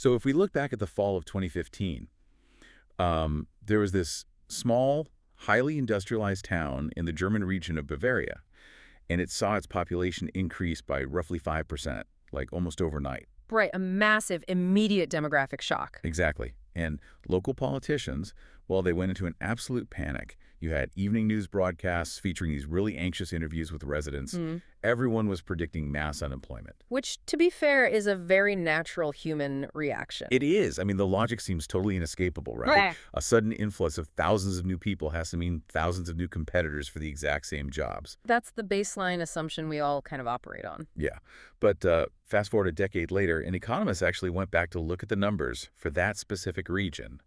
So if we look back at the fall of 2015, there was this small, highly industrialized town in the German region of Bavaria, and it saw its population increase by roughly 5%, like almost overnight. Right, a massive, immediate demographic shock. Exactly. And local politicians, well, they went into an absolute panic. You had evening news broadcasts featuring these really anxious interviews with residents. Everyone was predicting mass unemployment. Which, to be fair, is a very natural human reaction. It is. I mean, the logic seems totally inescapable, right? Right. A sudden influx of thousands of new people has to mean thousands of new competitors for the exact same jobs. That's the baseline assumption we all kind of operate on. Yeah. But fast forward a decade later, an economist actually went back to look at the numbers for that specific region.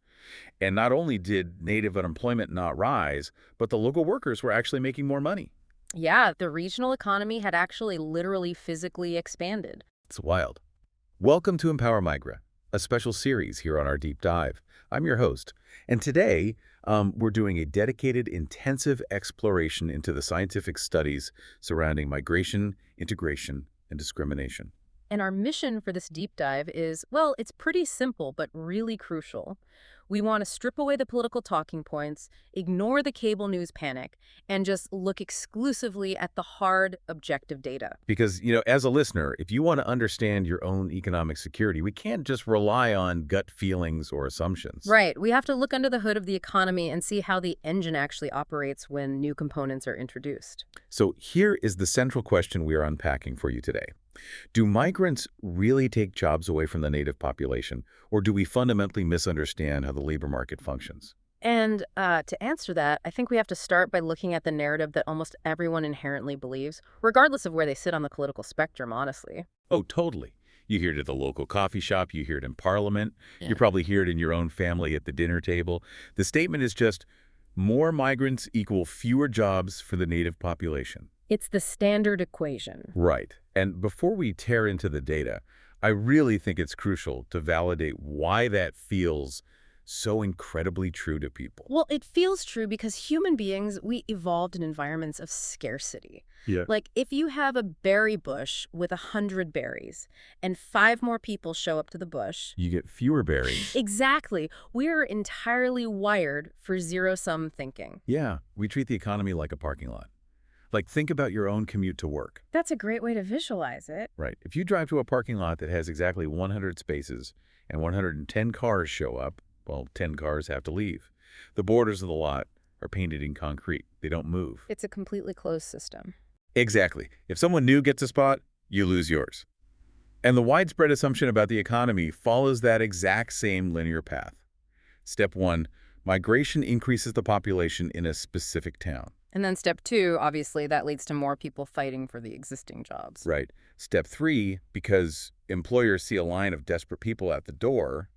And not only did native unemployment not rise, but the local workers were actually making more money. Yeah, the regional economy had actually literally physically expanded. It's wild. Welcome to Empower Migra, a special series here on our Deep Dive. I'm your host, and today we're doing a dedicated, intensive exploration into the scientific studies surrounding migration, integration, and discrimination. And our mission for this deep dive is, well, it's pretty simple, but really crucial. We want to strip away the political talking points, ignore the cable news panic, and just look exclusively at the hard, objective data. Because, as a listener, if you want to understand your own economic security, we can't just rely on gut feelings or assumptions. Right. We have to look under the hood of the economy and see how the engine actually operates when new components are introduced. So here is the central question we are unpacking for you today. Do migrants really take jobs away from the native population, or do we fundamentally misunderstand how the labor market functions? And to answer that, I think we have to start by looking at the narrative that almost everyone inherently believes, regardless of where they sit on the political spectrum, honestly. Oh, totally. You hear it at the local coffee shop, you hear it in Parliament, Yeah. you probably hear it in your own family at the dinner table. The statement is just, more migrants equal fewer jobs for the native population. It's the standard equation. Right. And before we tear into the data, I really think it's crucial to validate why that feels so incredibly true to people. Well, it feels true because human beings, we evolved in environments of scarcity. Yeah. Like, if you have a berry bush with 100 berries and 5 more people show up to the bush. You get fewer berries. Exactly. We're entirely wired for zero-sum thinking. Yeah. We treat the economy like a parking lot. Like, think about your own commute to work. That's a great way to visualize it. Right. If you drive to a parking lot that has exactly 100 spaces and 110 cars show up, well, 10 cars have to leave. The borders of the lot are painted in concrete. They don't move. It's a completely closed system. Exactly. If someone new gets a spot, you lose yours. And the widespread assumption about the economy follows that exact same linear path. Step 1, migration increases the population in a specific town. And then step 2, obviously, that leads to more people fighting for the existing jobs. Right. Step 3, because employers see a line of desperate people at the door,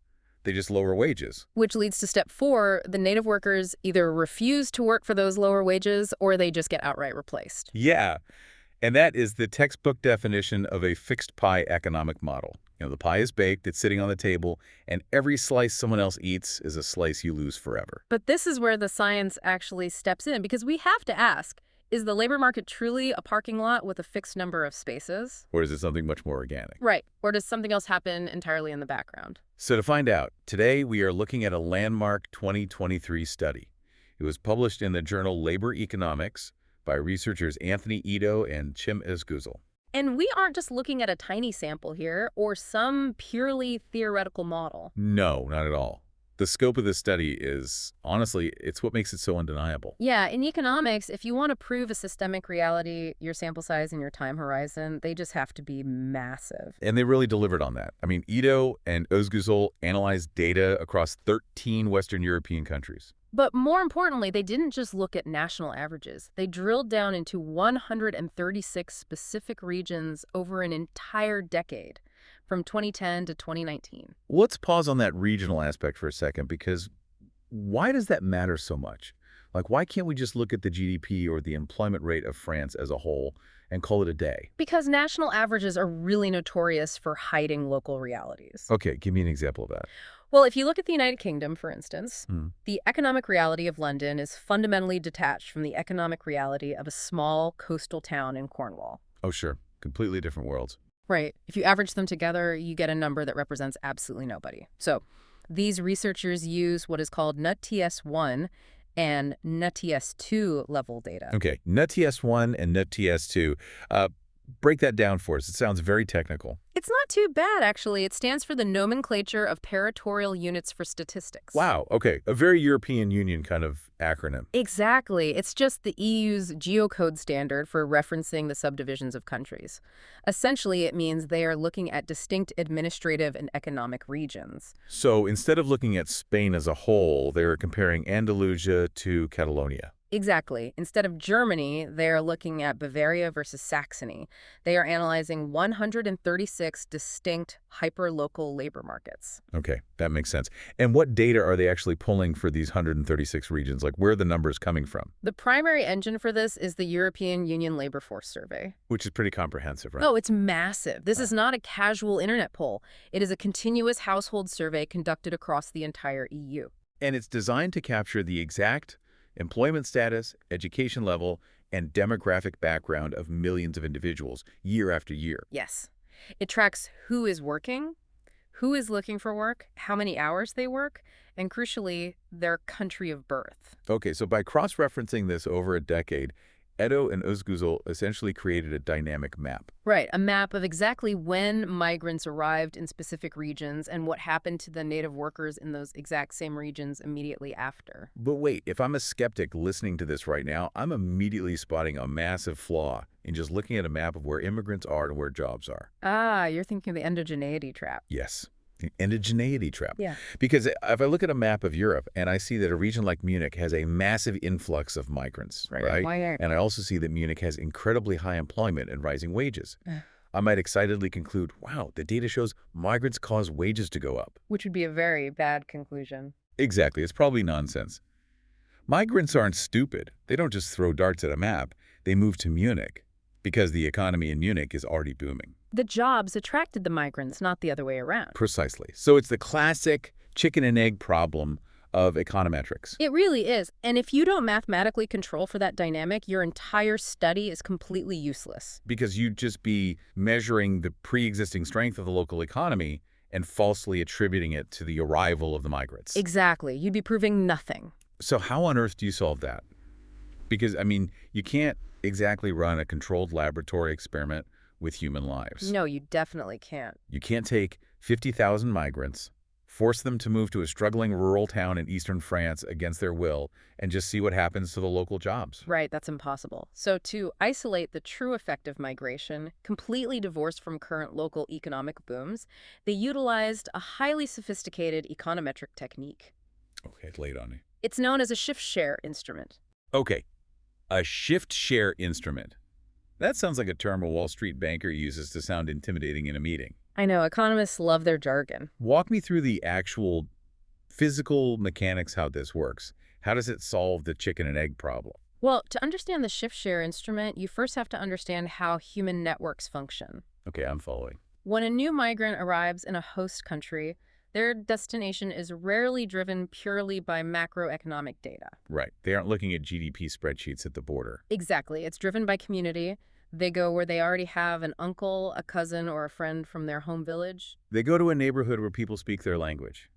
they just lower wages. Which leads to step 4, the native workers either refuse to work for those lower wages or they just get outright replaced. Yeah. And that is the textbook definition of a fixed pie economic model. The pie is baked, it's sitting on the table, and every slice someone else eats is a slice you lose forever. But this is where the science actually steps in, because we have to ask, is the labor market truly a parking lot with a fixed number of spaces? Or is it something much more organic? Right. Or does something else happen entirely in the background? So to find out, today we are looking at a landmark 2023 study. It was published in the journal Labor Economics by researchers Anthony Edo and Chim Özgüzel. And we aren't just looking at a tiny sample here or some purely theoretical model. No, not at all. The scope of this study is, honestly, it's what makes it so undeniable. Yeah, in economics, if you want to prove a systemic reality, your sample size and your time horizon, they just have to be massive. And they really delivered on that. I mean, Edo and Özgüzel analyzed data across 13 Western European countries. But more importantly, they didn't just look at national averages. They drilled down into 136 specific regions over an entire decade, from 2010 to 2019. Let's pause on that regional aspect for a second, because why does that matter so much? Like, why can't we just look at the GDP or the employment rate of France as a whole and call it a day? Because national averages are really notorious for hiding local realities. Okay, give me an example of that. Well, if you look at the United Kingdom, for instance, the economic reality of London is fundamentally detached from the economic reality of a small coastal town in Cornwall. Oh, sure. Completely different worlds. Right. If you average them together, you get a number that represents absolutely nobody. So these researchers use what is called NUTS1 and NUTS2 level data. Okay, NUTS1 and NUTS2. Break that down for us. It sounds very technical. It's not too bad, actually. It stands for the Nomenclature of Territorial Units for Statistics. Wow, okay. A very European Union kind of acronym. Exactly. It's just the EU's geocode standard for referencing the subdivisions of countries. Essentially, it means they are looking at distinct administrative and economic regions. So instead of looking at Spain as a whole, they're comparing Andalusia to Catalonia. Exactly. Instead of Germany, they are looking at Bavaria versus Saxony. They are analyzing 136 distinct hyperlocal labor markets. Okay, that makes sense. And what data are they actually pulling for these 136 regions? Like, where are the numbers coming from? The primary engine for this is the European Union Labor Force Survey. Which is pretty comprehensive, right? Oh, it's massive. This is not a casual internet poll. It is a continuous household survey conducted across the entire EU. And it's designed to capture the exact employment status, education level, and demographic background of millions of individuals year after year. Yes. It tracks who is working, who is looking for work, how many hours they work, and crucially, their country of birth. Okay, so by cross-referencing this over a decade, Edo and Özgüzel essentially created a dynamic map. Right, a map of exactly when migrants arrived in specific regions and what happened to the native workers in those exact same regions immediately after. But wait, if I'm a skeptic listening to this right now, I'm immediately spotting a massive flaw in just looking at a map of where immigrants are and where jobs are. Ah, you're thinking the endogeneity trap. Yes, the indigeneity trap. Yeah. Because if I look at a map of Europe and I see that a region like Munich has a massive influx of migrants, right? And I also see that Munich has incredibly high employment and rising wages. I might excitedly conclude, wow, the data shows migrants cause wages to go up. Which would be a very bad conclusion. Exactly. It's probably nonsense. Migrants aren't stupid. They don't just throw darts at a map. They move to Munich because the economy in Munich is already booming. The jobs attracted the migrants, not the other way around. Precisely. So it's the classic chicken and egg problem of econometrics. It really is. And if you don't mathematically control for that dynamic, your entire study is completely useless. Because you'd just be measuring the pre-existing strength of the local economy and falsely attributing it to the arrival of the migrants. Exactly. You'd be proving nothing. So how on earth do you solve that? Because, I mean, you can't exactly run a controlled laboratory experiment with human lives. No, you definitely can't. You can't take 50,000 migrants, force them to move to a struggling rural town in eastern France against their will, and just see what happens to the local jobs. Right, that's impossible. So to isolate the true effect of migration, completely divorced from current local economic booms, they utilized a highly sophisticated econometric technique. Okay, lay it on me. It's known as a shift-share instrument. Okay, a shift-share instrument. That sounds like a term a Wall Street banker uses to sound intimidating in a meeting. I know, economists love their jargon. Walk me through the actual physical mechanics how this works. How does it solve the chicken and egg problem? Well, to understand the shift-share instrument, you first have to understand how human networks function. Okay, I'm following. When a new migrant arrives in a host country, their destination is rarely driven purely by macroeconomic data. Right. They aren't looking at GDP spreadsheets at the border. Exactly. It's driven by community. They go where they already have an uncle, a cousin, or a friend from their home village. They go to a neighborhood where people speak their language,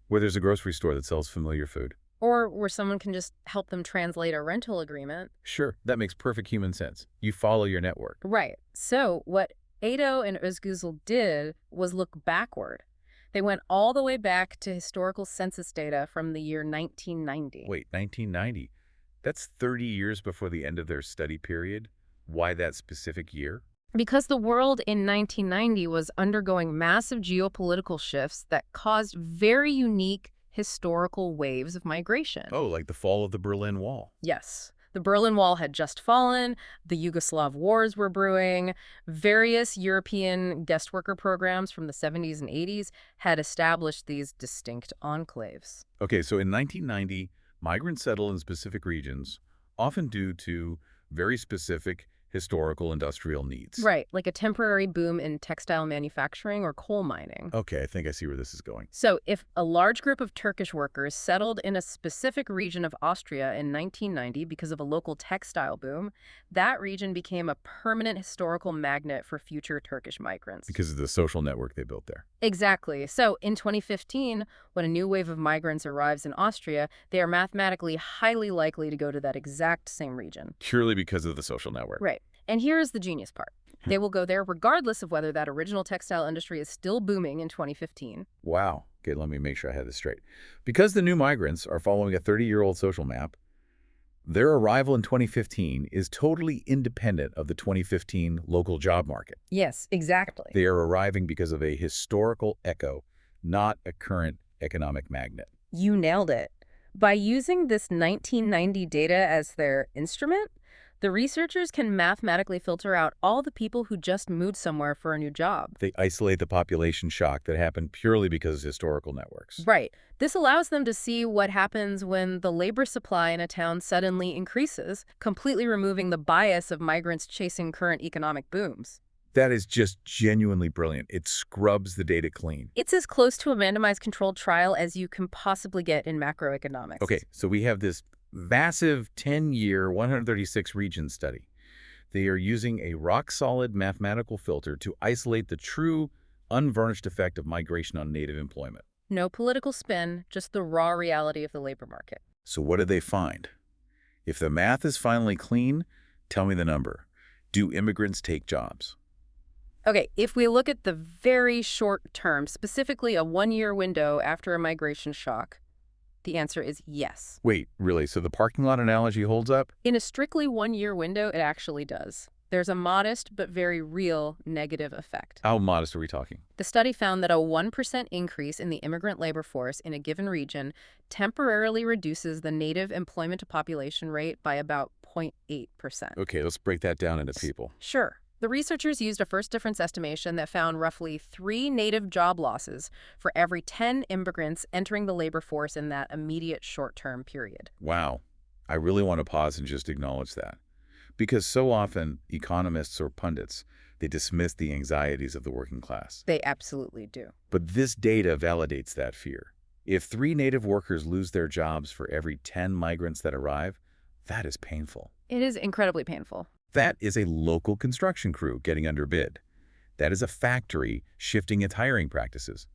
where there's a grocery store that sells familiar food. Or where someone can just help them translate a rental agreement. Sure, that makes perfect human sense. You follow your network. Right. So what Edo and Özgüzel did was look backward. They went all the way back to historical census data from the year 1990. Wait, 1990? That's 30 years before the end of their study period? Why that specific year? Because the world in 1990 was undergoing massive geopolitical shifts that caused very unique historical waves of migration. Oh, like the fall of the Berlin Wall. Yes. The Berlin Wall had just fallen, the Yugoslav wars were brewing, various European guest worker programs from the 70s and 80s had established these distinct enclaves. Okay, so in 1990, migrants settle in specific regions, often due to very specific historical industrial needs. Right, like a temporary boom in textile manufacturing or coal mining. Okay, I think I see where this is going. So if a large group of Turkish workers settled in a specific region of Austria in 1990 because of a local textile boom, that region became a permanent historical magnet for future Turkish migrants. Because of the social network they built there. Exactly. So in 2015, when a new wave of migrants arrives in Austria, they are mathematically highly likely to go to that exact same region. Purely because of the social network. Right. And here's the genius part. They will go there regardless of whether that original textile industry is still booming in 2015. Wow. Okay, let me make sure I have this straight. Because the new migrants are following a 30-year-old social map, their arrival in 2015 is totally independent of the 2015 local job market. Yes, exactly. They are arriving because of a historical echo, not a current economic magnet. You nailed it. By using this 1990 data as their instrument, the researchers can mathematically filter out all the people who just moved somewhere for a new job. They isolate the population shock that happened purely because of historical networks. Right. This allows them to see what happens when the labor supply in a town suddenly increases, completely removing the bias of migrants chasing current economic booms. That is just genuinely brilliant. It scrubs the data clean. It's as close to a randomized controlled trial as you can possibly get in macroeconomics. Okay, so we have this massive 10-year, 136 region study. They are using a rock-solid mathematical filter to isolate the true, unvarnished effect of migration on native employment. No political spin, just the raw reality of the labor market. So what did they find? If the math is finally clean, tell me the number. Do immigrants take jobs? Okay, if we look at the very short term, specifically a one-year window after a migration shock, the answer is yes. Wait, really? So the parking lot analogy holds up? In a strictly one-year window, it actually does. There's a modest but very real negative effect. How modest are we talking? The study found that a 1% increase in the immigrant labor force in a given region temporarily reduces the native employment to population rate by about 0.8%. Okay, let's break that down into people. Sure. The researchers used a first difference estimation that found roughly 3 native job losses for every 10 immigrants entering the labor force in that immediate short-term period. Wow. I really want to pause and just acknowledge that. Because so often, economists or pundits, they dismiss the anxieties of the working class. They absolutely do. But this data validates that fear. If 3 native workers lose their jobs for every 10 migrants that arrive, that is painful. It is incredibly painful. That is a local construction crew getting underbid. That is a factory shifting its hiring practices.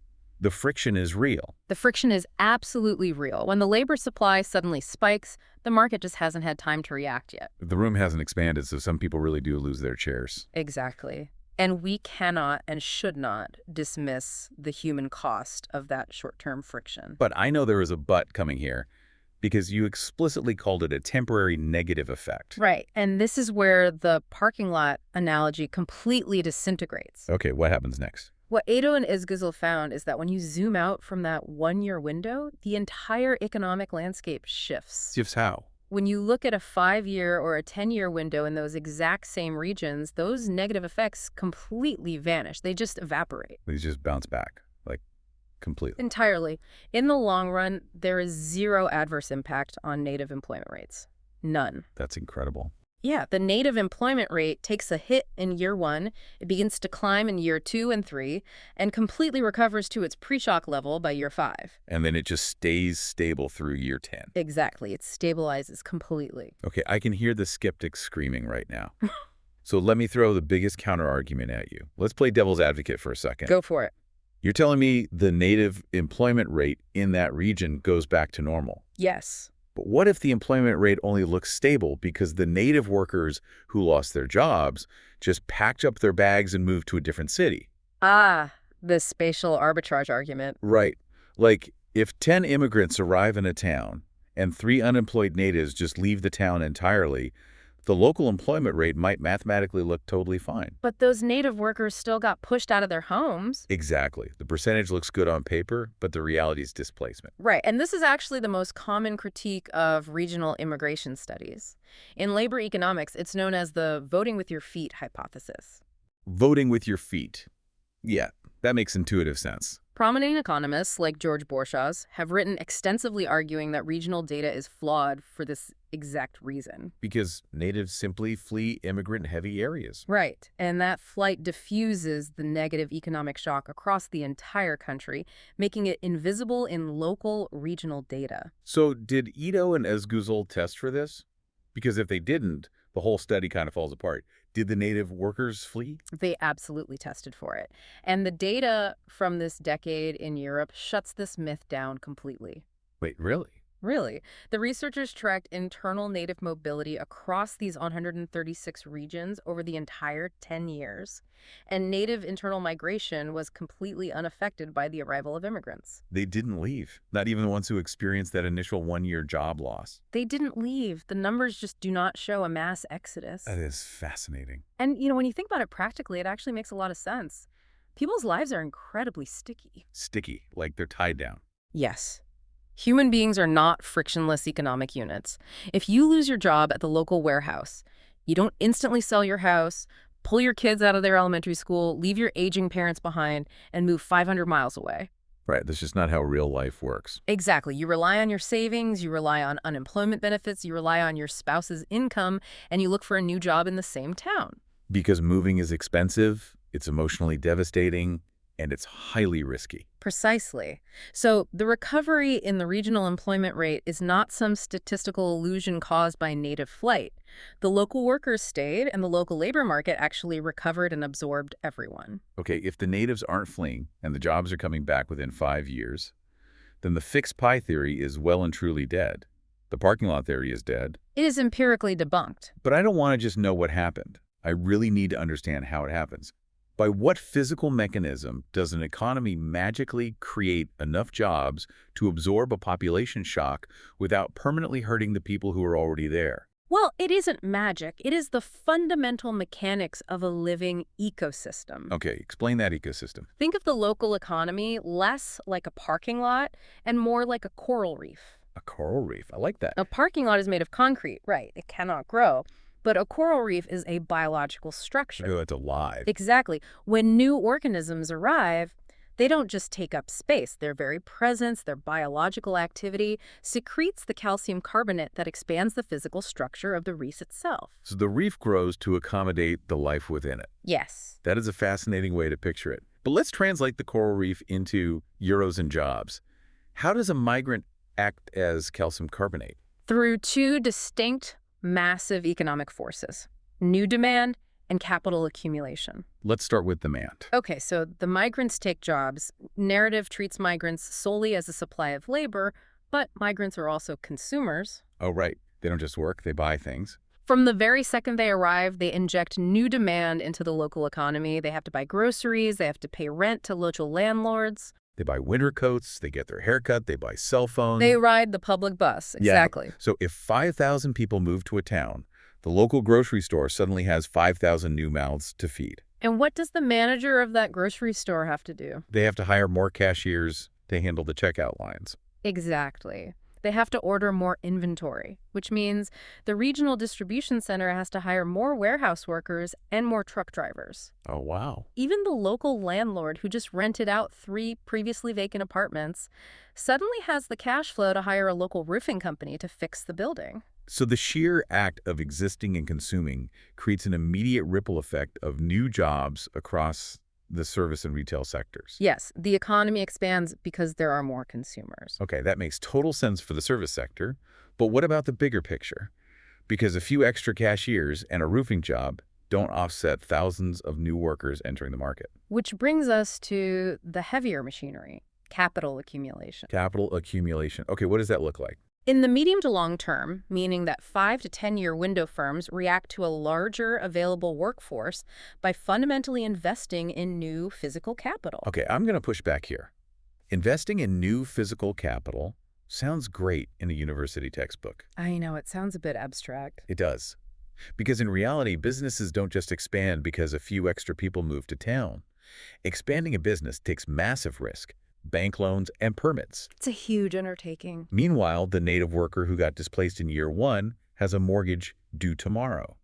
The friction is real. The friction is absolutely real. When the labor supply suddenly spikes, the market just hasn't had time to react yet. The room hasn't expanded, so some people really do lose their chairs. Exactly. And we cannot and should not dismiss the human cost of that short-term friction. But I know there is a but coming here, because you explicitly called it a temporary negative effect. Right. And this is where the parking lot analogy completely disintegrates. Okay, what happens next? What Edo and Izgüzel found is that when you zoom out from that one-year window, the entire economic landscape shifts. Shifts how? When you look at a 5-year or a 10-year window in those exact same regions, those negative effects completely vanish. They just evaporate. They just bounce back, like completely. Entirely. In the long run, there is zero adverse impact on native employment rates. None. That's incredible. Yeah, the native employment rate takes a hit in year 1, it begins to climb in year 2 and 3, and completely recovers to its pre-shock level by year 5. And then it just stays stable through year 10. Exactly. It stabilizes completely. Okay, I can hear the skeptics screaming right now. So let me throw the biggest counter-argument at you. Let's play devil's advocate for a second. Go for it. You're telling me the native employment rate in that region goes back to normal. Yes. But what if the employment rate only looks stable because the native workers who lost their jobs just packed up their bags and moved to a different city? Ah, the spatial arbitrage argument. Right. Like, if 10 immigrants arrive in a town and 3 unemployed natives just leave the town entirely, the local employment rate might mathematically look totally fine. But those native workers still got pushed out of their homes. Exactly. The percentage looks good on paper, but the reality is displacement. Right, and this is actually the most common critique of regional immigration studies. In labor economics, it's known as the voting with your feet hypothesis. Voting with your feet. Yeah, that makes intuitive sense. Prominent economists like George Borchas have written extensively arguing that regional data is flawed for this exact reason. Because natives simply flee immigrant-heavy areas. Right, and that flight diffuses the negative economic shock across the entire country, making it invisible in local regional data. So did Edo and Esguzul test for this? Because if they didn't, the whole study kind of falls apart. Did the native workers flee? They absolutely tested for it. And the data from this decade in Europe shuts this myth down completely. Wait, really? Really. The researchers tracked internal native mobility across these 136 regions over the entire 10 years. And native internal migration was completely unaffected by the arrival of immigrants. They didn't leave, not even the ones who experienced that initial one-year job loss. They didn't leave. The numbers just do not show a mass exodus. That is fascinating. And, when you think about it practically, it actually makes a lot of sense. People's lives are incredibly sticky. Sticky, like they're tied down. Yes. Human beings are not frictionless economic units. If you lose your job at the local warehouse, you don't instantly sell your house, pull your kids out of their elementary school, leave your aging parents behind, and move 500 miles away. Right, that's just not how real life works. Exactly. You rely on your savings, you rely on unemployment benefits, you rely on your spouse's income, and you look for a new job in the same town. Because moving is expensive, it's emotionally devastating, and it's highly risky. Precisely. So the recovery in the regional employment rate is not some statistical illusion caused by native flight. The local workers stayed, and the local labor market actually recovered and absorbed everyone. Okay, if the natives aren't fleeing and the jobs are coming back within 5 years, then the fixed pie theory is well and truly dead. The parking lot theory is dead. It is empirically debunked. But I don't want to just know what happened. I really need to understand how it happens. By what physical mechanism does an economy magically create enough jobs to absorb a population shock without permanently hurting the people who are already there? Well, it isn't magic. It is the fundamental mechanics of a living ecosystem. Okay, explain that ecosystem. Think of the local economy less like a parking lot and more like a coral reef. A coral reef. I like that. A parking lot is made of concrete, right? It cannot grow. But a coral reef is a biological structure. Oh, it's alive. Exactly. When new organisms arrive, they don't just take up space. Their very presence, their biological activity, secretes the calcium carbonate that expands the physical structure of the reef itself. So the reef grows to accommodate the life within it. Yes. That is a fascinating way to picture it. But let's translate the coral reef into euros and jobs. How does a migrant act as calcium carbonate? Through two distinct massive economic forces: new demand and capital accumulation. Let's start with demand. Okay, so the migrants take jobs. Narrative treats migrants solely as a supply of labor, but migrants are also consumers. Oh, right. They don't just work, they buy things. From the very second they arrive, they inject new demand into the local economy. They have to buy groceries, they have to pay rent to local landlords. They buy winter coats, they get their haircut, they buy cell phones. They ride the public bus, exactly. Yeah. So if 5,000 people move to a town, the local grocery store suddenly has 5,000 new mouths to feed. And what does the manager of that grocery store have to do? They have to hire more cashiers to handle the checkout lines. Exactly. They have to order more inventory, which means the regional distribution center has to hire more warehouse workers and more truck drivers. Oh, wow. Even the local landlord who just rented out 3 previously vacant apartments suddenly has the cash flow to hire a local roofing company to fix the building. So the sheer act of existing and consuming creates an immediate ripple effect of new jobs across the service and retail sectors. Yes, the economy expands because there are more consumers. Okay, that makes total sense for the service sector. But what about the bigger picture? Because a few extra cashiers and a roofing job don't offset thousands of new workers entering the market. Which brings us to the heavier machinery, capital accumulation. Capital accumulation. Okay, what does that look like? In the medium to long term, meaning that 5 to 10-year window firms react to a larger available workforce by fundamentally investing in new physical capital. Okay, I'm going to push back here. Investing in new physical capital sounds great in a university textbook. I know, it sounds a bit abstract. It does. Because in reality, businesses don't just expand because a few extra people move to town. Expanding a business takes massive risk. Bank loans, and permits. It's a huge undertaking. Meanwhile, the native worker who got displaced in year 1 has a mortgage due tomorrow.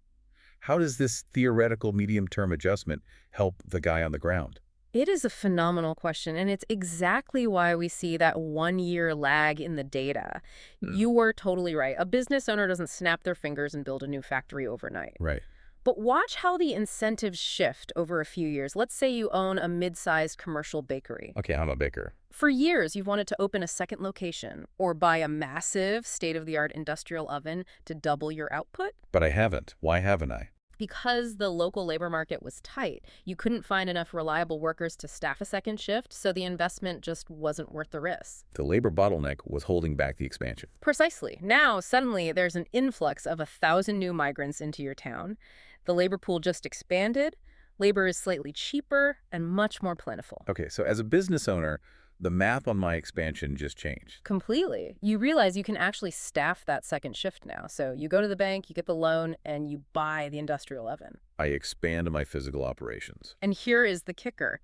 How does this theoretical medium-term adjustment help the guy on the ground? It is a phenomenal question, and it's exactly why we see that 1-year lag in the data. Hmm. You were totally right. A business owner doesn't snap their fingers and build a new factory overnight. Right. But watch how the incentives shift over a few years. Let's say you own a mid-sized commercial bakery. Okay, I'm a baker. For years, you've wanted to open a second location or buy a massive state-of-the-art industrial oven to double your output. But I haven't. Why haven't I? Because the local labor market was tight, you couldn't find enough reliable workers to staff a second shift, so the investment just wasn't worth the risk. The labor bottleneck was holding back the expansion. Precisely. Now, suddenly, there's an influx of 1,000 new migrants into your town. The labor pool just expanded, labor is slightly cheaper, and much more plentiful. Okay, so as a business owner, the math on my expansion just changed. Completely. You realize you can actually staff that second shift now. So you go to the bank, you get the loan, and you buy the industrial oven. I expand my physical operations. And here is the kicker.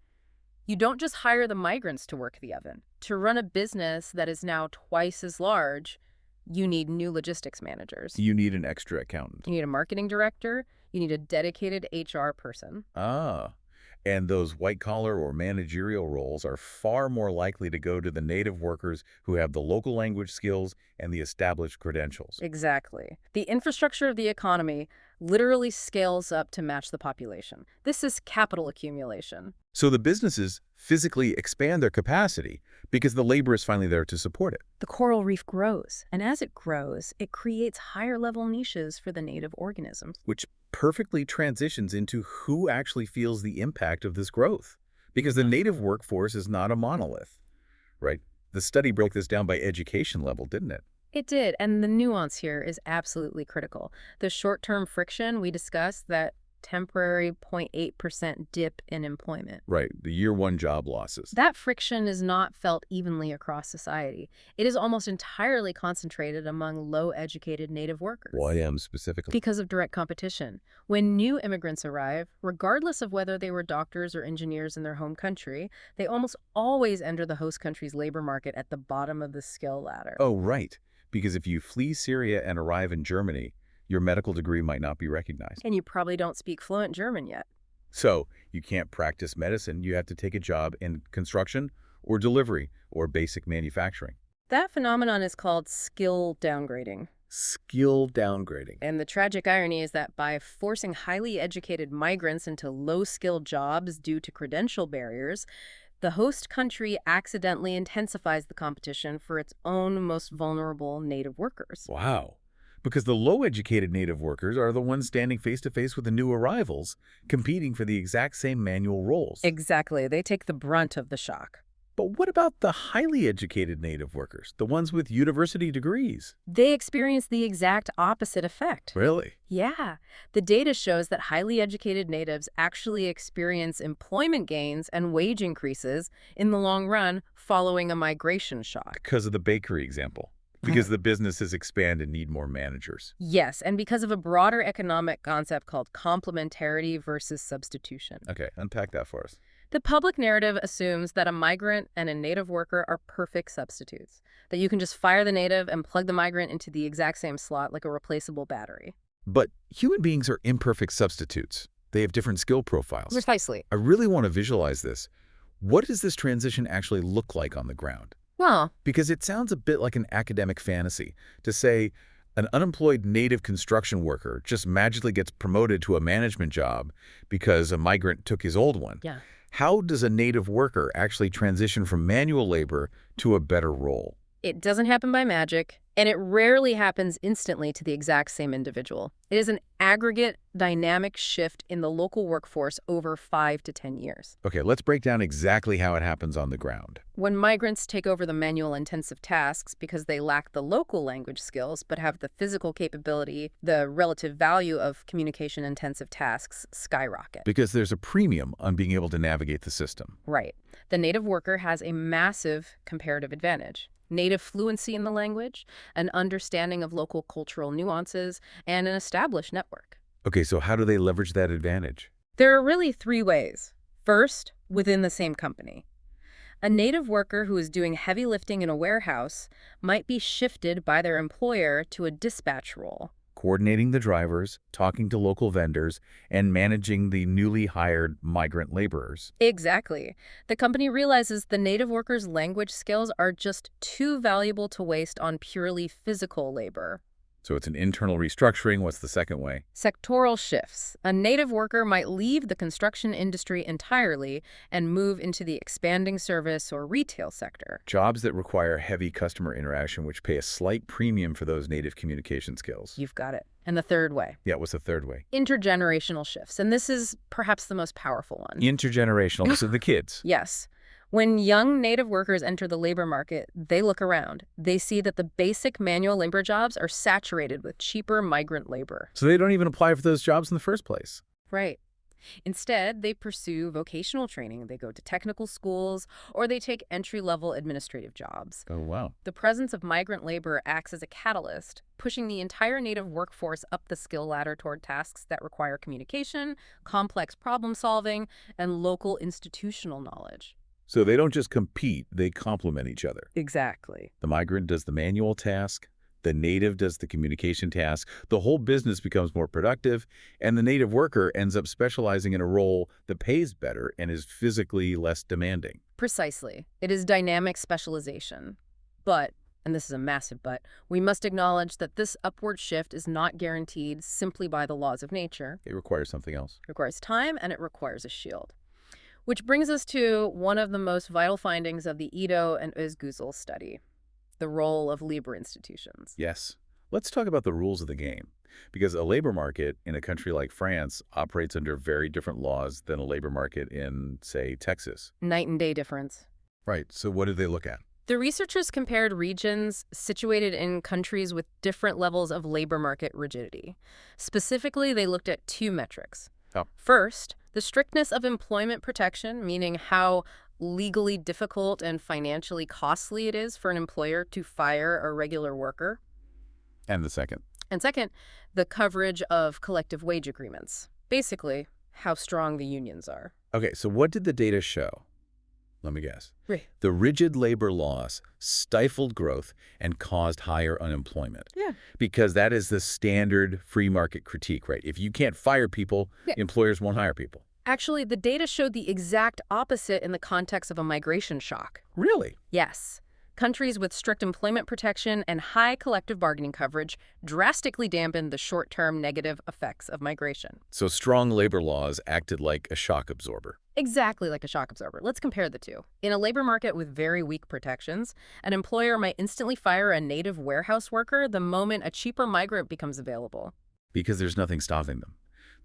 You don't just hire the migrants to work the oven. To run a business that is now twice as large, you need new logistics managers. You need an extra accountant. You need a marketing director. You need a dedicated HR person. Ah, and those white-collar or managerial roles are far more likely to go to the native workers who have the local language skills and the established credentials. Exactly. The infrastructure of the economy literally scales up to match the population. This is capital accumulation. So the businesses physically expand their capacity because the labor is finally there to support it. The coral reef grows, and as it grows, it creates higher-level niches for the native organisms. Which perfectly transitions into who actually feels the impact of this growth. Because the native workforce is not a monolith, right? The study broke this down by education level, didn't it? It did, and the nuance here is absolutely critical. The short-term friction we discussed, that temporary 0.8% dip in employment. Right, the year one job losses. That friction is not felt evenly across society. It is almost entirely concentrated among low-educated native workers. YM specifically. Because of direct competition. When new immigrants arrive, regardless of whether they were doctors or engineers in their home country, they almost always enter the host country's labor market at the bottom of the skill ladder. Oh, right. Because if you flee Syria and arrive in Germany, your medical degree might not be recognized. And you probably don't speak fluent German yet. So you can't practice medicine. You have to take a job in construction or delivery or basic manufacturing. That phenomenon is called skill downgrading. Skill downgrading. And the tragic irony is that by forcing highly educated migrants into low-skilled jobs due to credential barriers, the host country accidentally intensifies the competition for its own most vulnerable native workers. Wow. Because the low-educated native workers are the ones standing face-to-face with the new arrivals, competing for the exact same manual roles. Exactly. They take the brunt of the shock. But what about the highly educated native workers, the ones with university degrees? They experience the exact opposite effect. Really? Yeah. The data shows that highly educated natives actually experience employment gains and wage increases in the long run following a migration shock. Because of the bakery example. Because the businesses expand and need more managers. Yes, and because of a broader economic concept called complementarity versus substitution. Okay, unpack that for us. The public narrative assumes that a migrant and a native worker are perfect substitutes, that you can just fire the native and plug the migrant into the exact same slot like a replaceable battery. But human beings are imperfect substitutes. They have different skill profiles. Precisely. I really want to visualize this. What does this transition actually look like on the ground? Well, Because it sounds a bit like an academic fantasy to say an unemployed native construction worker just magically gets promoted to a management job because a migrant took his old one. yeah. How does a native worker actually transition from manual labor to a better role? It doesn't happen by magic, and it rarely happens instantly to the exact same individual. It is an aggregate, dynamic shift in the local workforce over 5 to 10 years. Okay, let's break down exactly how it happens on the ground. When migrants take over the manual-intensive tasks because they lack the local language skills but have the physical capability, the relative value of communication-intensive tasks skyrocket. Because there's a premium on being able to navigate the system. Right. The native worker has a massive comparative advantage. Native fluency in the language, an understanding of local cultural nuances, and an established network. Okay, so how do they leverage that advantage? There are really 3 ways. First, within the same company. A native worker who is doing heavy lifting in a warehouse might be shifted by their employer to a dispatch role. coordinating the drivers, talking to local vendors, and managing the newly hired migrant laborers. Exactly. The company realizes the native workers' language skills are just too valuable to waste on purely physical labor. So it's an internal restructuring. What's the second way? Sectoral shifts. A native worker might leave the construction industry entirely and move into the expanding service or retail sector. Jobs that require heavy customer interaction, which pay a slight premium for those native communication skills. You've got it. And the third way, Yeah, what's the third way? intergenerational shifts. And this is perhaps the most powerful one. Intergenerational, so the kids. Yes. When young native workers enter the labor market, they look around. They see that the basic manual labor jobs are saturated with cheaper migrant labor. So they don't even apply for those jobs in the first place. Right. Instead, they pursue vocational training. They go to technical schools, or they take entry-level administrative jobs. Oh, wow. The presence of migrant labor acts as a catalyst, pushing the entire native workforce up the skill ladder toward tasks that require communication, complex problem solving, and local institutional knowledge. So they don't just compete, they complement each other. Exactly. The migrant does the manual task, the native does the communication task, the whole business becomes more productive, and the native worker ends up specializing in a role that pays better and is physically less demanding. Precisely. It is dynamic specialization. But, and this is a massive but, we must acknowledge that this upward shift is not guaranteed simply by the laws of nature. It requires something else. It requires time, and it requires a shield. Which brings us to one of the most vital findings of the Edo and Özgüzel study, the role of labor institutions. Yes. Let's talk about the rules of the game. Because a labor market in a country like France operates under very different laws than a labor market in, say, Texas. Night and day difference. Right. So what did they look at? The researchers compared regions situated in countries with different levels of labor market rigidity. Specifically, they looked at two metrics. Oh. First, the strictness of employment protection, meaning how legally difficult and financially costly it is for an employer to fire a regular worker. And the second? And second, the coverage of collective wage agreements. Basically, how strong the unions are. Okay, so what did the data show? Let me guess. Right. The rigid labor laws stifled growth and caused higher unemployment. Yeah. Because that is the standard free market critique, right? If you can't fire people, employers won't hire people. Actually, the data showed the exact opposite in the context of a migration shock. Really? Yes. Countries with strict employment protection and high collective bargaining coverage drastically dampened the short-term negative effects of migration. So strong labor laws acted like a shock absorber. Exactly like a shock absorber. Let's compare the two. In a labor market with very weak protections, an employer might instantly fire a native warehouse worker the moment a cheaper migrant becomes available. Because there's nothing stopping them.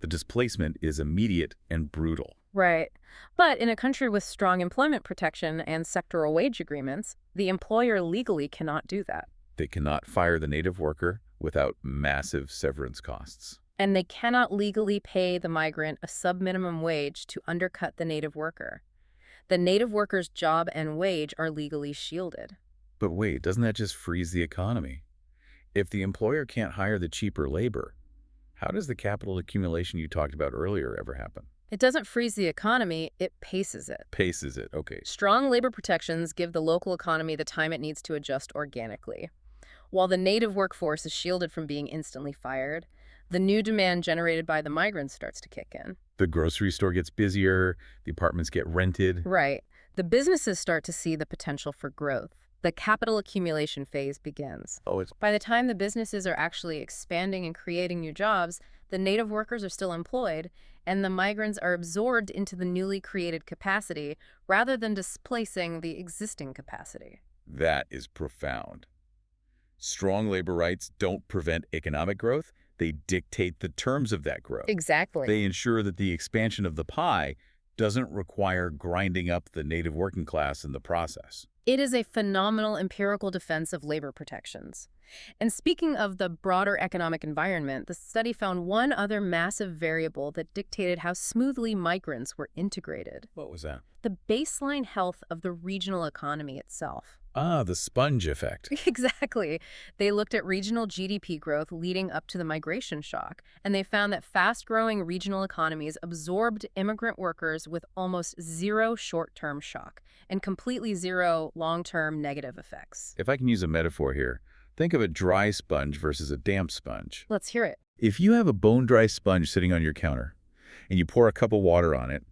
The displacement is immediate and brutal. Right. But in a country with strong employment protection and sectoral wage agreements, the employer legally cannot do that. They cannot fire the native worker without massive severance costs. And they cannot legally pay the migrant a sub-minimum wage to undercut the native worker. The native worker's job and wage are legally shielded. But wait, doesn't that just freeze the economy? If the employer can't hire the cheaper labor, how does the capital accumulation you talked about earlier ever happen? It doesn't freeze the economy, it paces it. Paces it, okay. Strong labor protections give the local economy the time it needs to adjust organically. While the native workforce is shielded from being instantly fired, the new demand generated by the migrants starts to kick in. The grocery store gets busier, the apartments get rented. Right. The businesses start to see the potential for growth. The capital accumulation phase begins. By the time the businesses are actually expanding and creating new jobs, the native workers are still employed, and the migrants are absorbed into the newly created capacity rather than displacing the existing capacity. That is profound. Strong labor rights don't prevent economic growth. They dictate the terms of that growth. Exactly. They ensure that the expansion of the pie doesn't require grinding up the native working class in the process. It is a phenomenal empirical defense of labor protections. And speaking of the broader economic environment, the study found one other massive variable that dictated how smoothly migrants were integrated. What was that? The baseline health of the regional economy itself. Ah, the sponge effect. Exactly. They looked at regional GDP growth leading up to the migration shock, and they found that fast-growing regional economies absorbed immigrant workers with almost zero short-term shock and completely zero long-term negative effects. If I can use a metaphor here, Think of a dry sponge versus a damp sponge. Let's hear it. If you have a bone-dry sponge sitting on your counter and you pour a cup of water on it,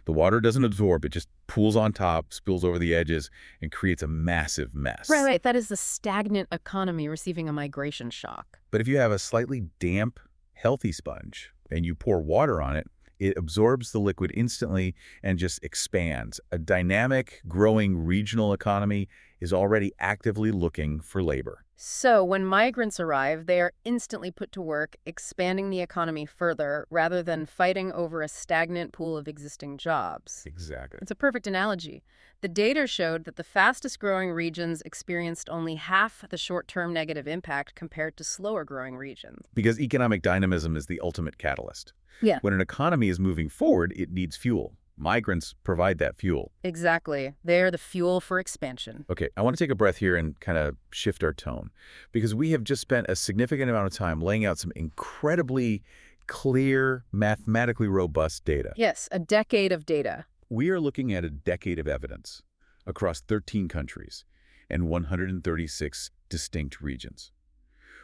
the water doesn't absorb, it just pools on top, spills over the edges, and creates a massive mess. Right. That is the stagnant economy receiving a migration shock. But if you have a slightly damp, healthy sponge and you pour water on it, it absorbs the liquid instantly and just expands. A dynamic, growing regional economy is already actively looking for labor. So when migrants arrive, they are instantly put to work expanding the economy further rather than fighting over a stagnant pool of existing jobs. Exactly. It's a perfect analogy. The data showed that the fastest growing regions experienced only half the short-term negative impact compared to slower growing regions. Because economic dynamism is the ultimate catalyst. Yeah. When an economy is moving forward, it needs fuel. Migrants provide that fuel. Exactly. They're the fuel for expansion. Okay, I want to take a breath here and kind of shift our tone, because we have just spent a significant amount of time laying out some incredibly clear, mathematically robust data. Yes, a decade of data. We are looking at a decade of evidence across 13 countries and 136 distinct regions.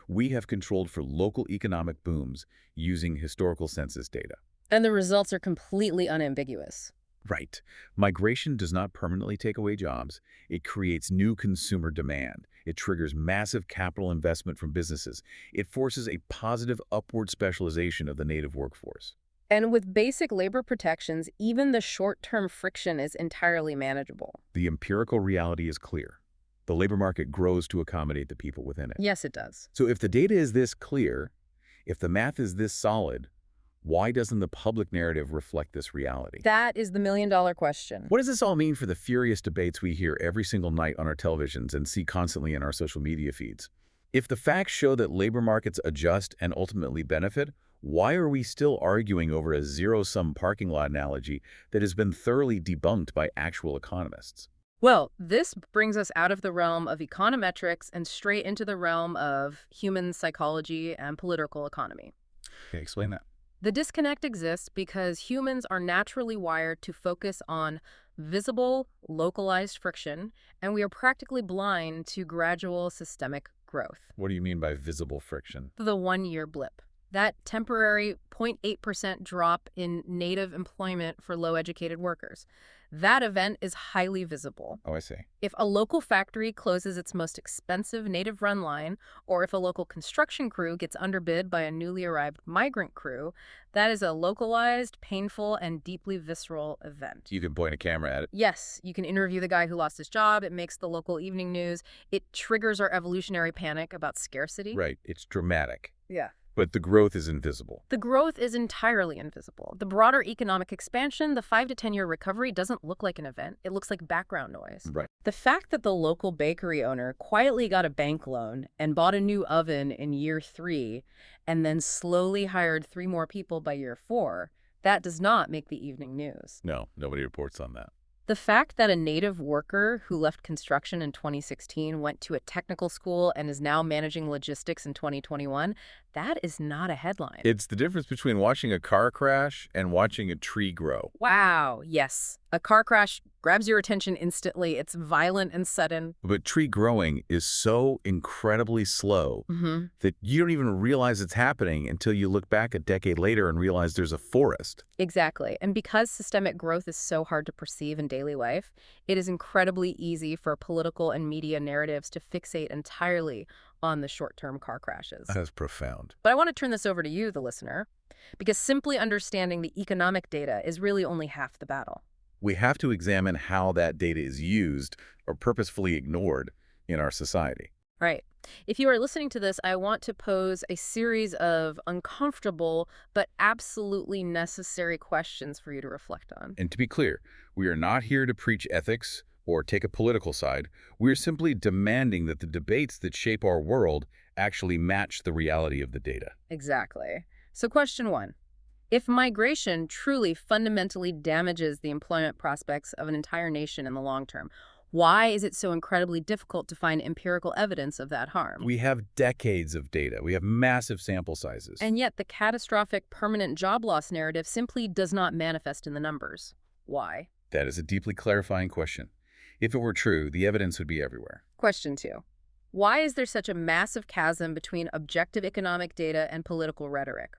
We have controlled for local economic booms using historical census data. And the results are completely unambiguous. Right. Migration does not permanently take away jobs. It creates new consumer demand. It triggers massive capital investment from businesses. It forces a positive upward specialization of the native workforce. And with basic labor protections, even the short-term friction is entirely manageable. The empirical reality is clear. The labor market grows to accommodate the people within it. Yes, it does. So if the data is this clear, if the math is this solid, why doesn't the public narrative reflect this reality? That is the million-dollar question. What does this all mean for the furious debates we hear every single night on our televisions and see constantly in our social media feeds? If the facts show that labor markets adjust and ultimately benefit, why are we still arguing over a zero-sum parking lot analogy that has been thoroughly debunked by actual economists? Well, this brings us out of the realm of econometrics and straight into the realm of human psychology and political economy. Okay, explain that. The disconnect exists because humans are naturally wired to focus on visible, localized friction, and we are practically blind to gradual systemic growth. What do you mean by visible friction? The one-year blip. That temporary 0.8% drop in native employment for low-educated workers. That event is highly visible. Oh, I see. If a local factory closes its most expensive native run line, or if a local construction crew gets underbid by a newly arrived migrant crew, that is a localized, painful, and deeply visceral event. You can point a camera at it. Yes, you can interview the guy who lost his job. It makes the local evening news. It triggers our evolutionary panic about scarcity. Right. It's dramatic. Yeah. But the growth is invisible. The growth is entirely invisible. The broader economic expansion, the 5 to 10-year recovery, doesn't look like an event. It looks like background noise. Right. The fact that the local bakery owner quietly got a bank loan and bought a new oven in year 3 and then slowly hired 3 more people by year 4, that does not make the evening news. No, nobody reports on that. The fact that a native worker who left construction in 2016 went to a technical school and is now managing logistics in 2021, that is not a headline. It's the difference between watching a car crash and watching a tree grow. Wow, yes. A car crash grabs your attention instantly. It's violent and sudden. But tree growing is so incredibly slow that you don't even realize it's happening until you look back a decade later and realize there's a forest. Exactly. And because systemic growth is so hard to perceive in daily life, it is incredibly easy for political and media narratives to fixate entirely on the short-term car crashes. That's profound. But I want to turn this over to you, the listener, because simply understanding the economic data is really only half the battle. We have to examine how that data is used or purposefully ignored in our society. Right. If you are listening to this, I want to pose a series of uncomfortable but absolutely necessary questions for you to reflect on. And to be clear, we are not here to preach ethics or take a political side. We are simply demanding that the debates that shape our world actually match the reality of the data. Exactly. So question 1. If migration truly fundamentally damages the employment prospects of an entire nation in the long term, why is it so incredibly difficult to find empirical evidence of that harm? We have decades of data. We have massive sample sizes. And yet the catastrophic permanent job loss narrative simply does not manifest in the numbers. Why? That is a deeply clarifying question. If it were true, the evidence would be everywhere. Question 2. Why is there such a massive chasm between objective economic data and political rhetoric?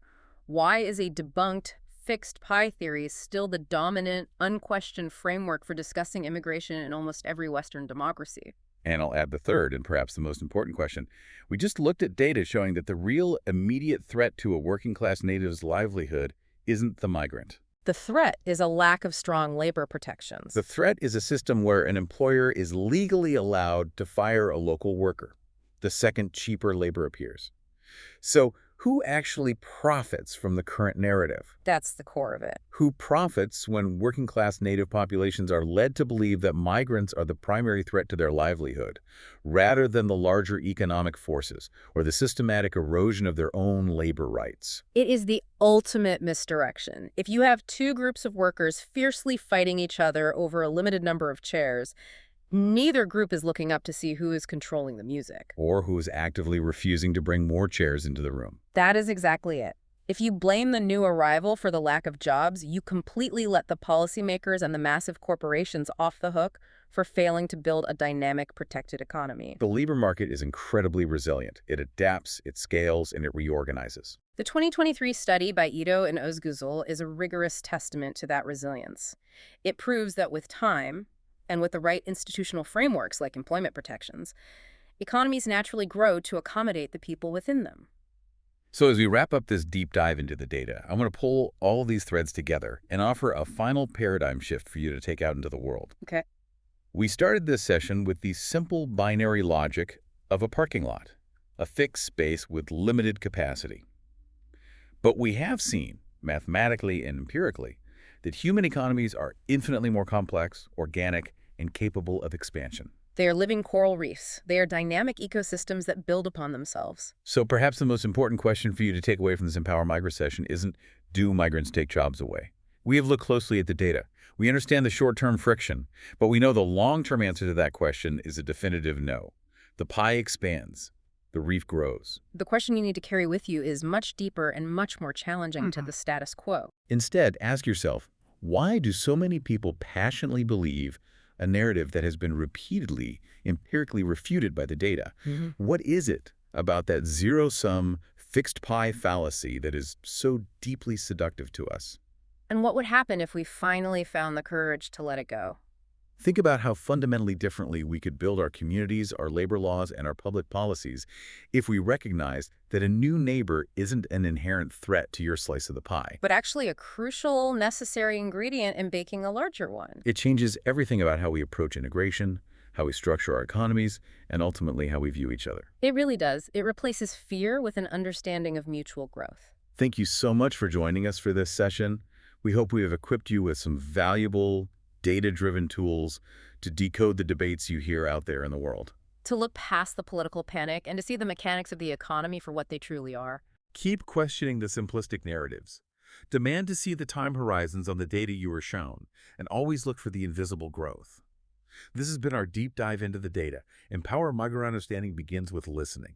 Why is a debunked fixed pie theory still the dominant, unquestioned framework for discussing immigration in almost every Western democracy? And I'll add the third and perhaps the most important question. We just looked at data showing that the real immediate threat to a working-class native's livelihood isn't the migrant. The threat is a lack of strong labor The protections. threat is a system where an employer is legally allowed to fire a local worker the second cheaper labor appears. So who actually profits from the current narrative? That's the core of it. Who profits when working-class native populations are led to believe that migrants are the primary threat to their livelihood, rather than the larger economic forces or the systematic erosion of their own labor rights? It is the ultimate misdirection. If you have two groups of workers fiercely fighting each other over a limited number of chairs, neither group is looking up to see who is controlling the music. Or who is actively refusing to bring more chairs into the room? That is exactly it. If you blame the new arrival for the lack of jobs, you completely let the policymakers and the massive corporations off the hook for failing to build a dynamic, protected economy. The labor market is incredibly resilient. It adapts, it scales, and it reorganizes. The 2023 study by Edo and Özgüzel is a rigorous testament to that resilience. It proves that with time, and with the right institutional frameworks like employment protections, economies naturally grow to accommodate the people within them. So as we wrap up this deep dive into the data, I want to pull all of these threads together and offer a final paradigm shift for you to take out into the world. Okay. We started this session with the simple binary logic of a parking lot, a fixed space with limited capacity. But we have seen, mathematically and empirically, that human economies are infinitely more complex, organic, and capable of expansion. They are living coral reefs. They are dynamic ecosystems that build upon themselves. So perhaps the most important question for you to take away from this Empower Migrant session isn't, do migrants take jobs away? We have looked closely at the data. We understand the short-term friction, but we know the long-term answer to that question is a definitive no. The pie expands. The reef grows. The question you need to carry with you is much deeper and much more challenging to the status quo. Instead, ask yourself, why do so many people passionately believe a narrative that has been repeatedly, empirically refuted by the data? What is it about that zero-sum, fixed pie fallacy that is so deeply seductive to us? And what would happen if we finally found the courage to let it go? Think about how fundamentally differently we could build our communities, our labor laws, and our public policies if we recognized that a new neighbor isn't an inherent threat to your slice of the pie. But actually a crucial, necessary ingredient in baking a larger one. It changes everything about how we approach integration, how we structure our economies, and ultimately how we view each other. It really does. It replaces fear with an understanding of mutual growth. Thank you so much for joining us for this session. We hope we have equipped you with some valuable, data-driven tools to decode the debates you hear out there in the world. To look past the political panic and to see the mechanics of the economy for what they truly are. Keep questioning the simplistic narratives. Demand to see the time horizons on the data you are shown, and always look for the invisible growth. This has been our deep dive into the data. Empower Migrant Understanding begins with listening.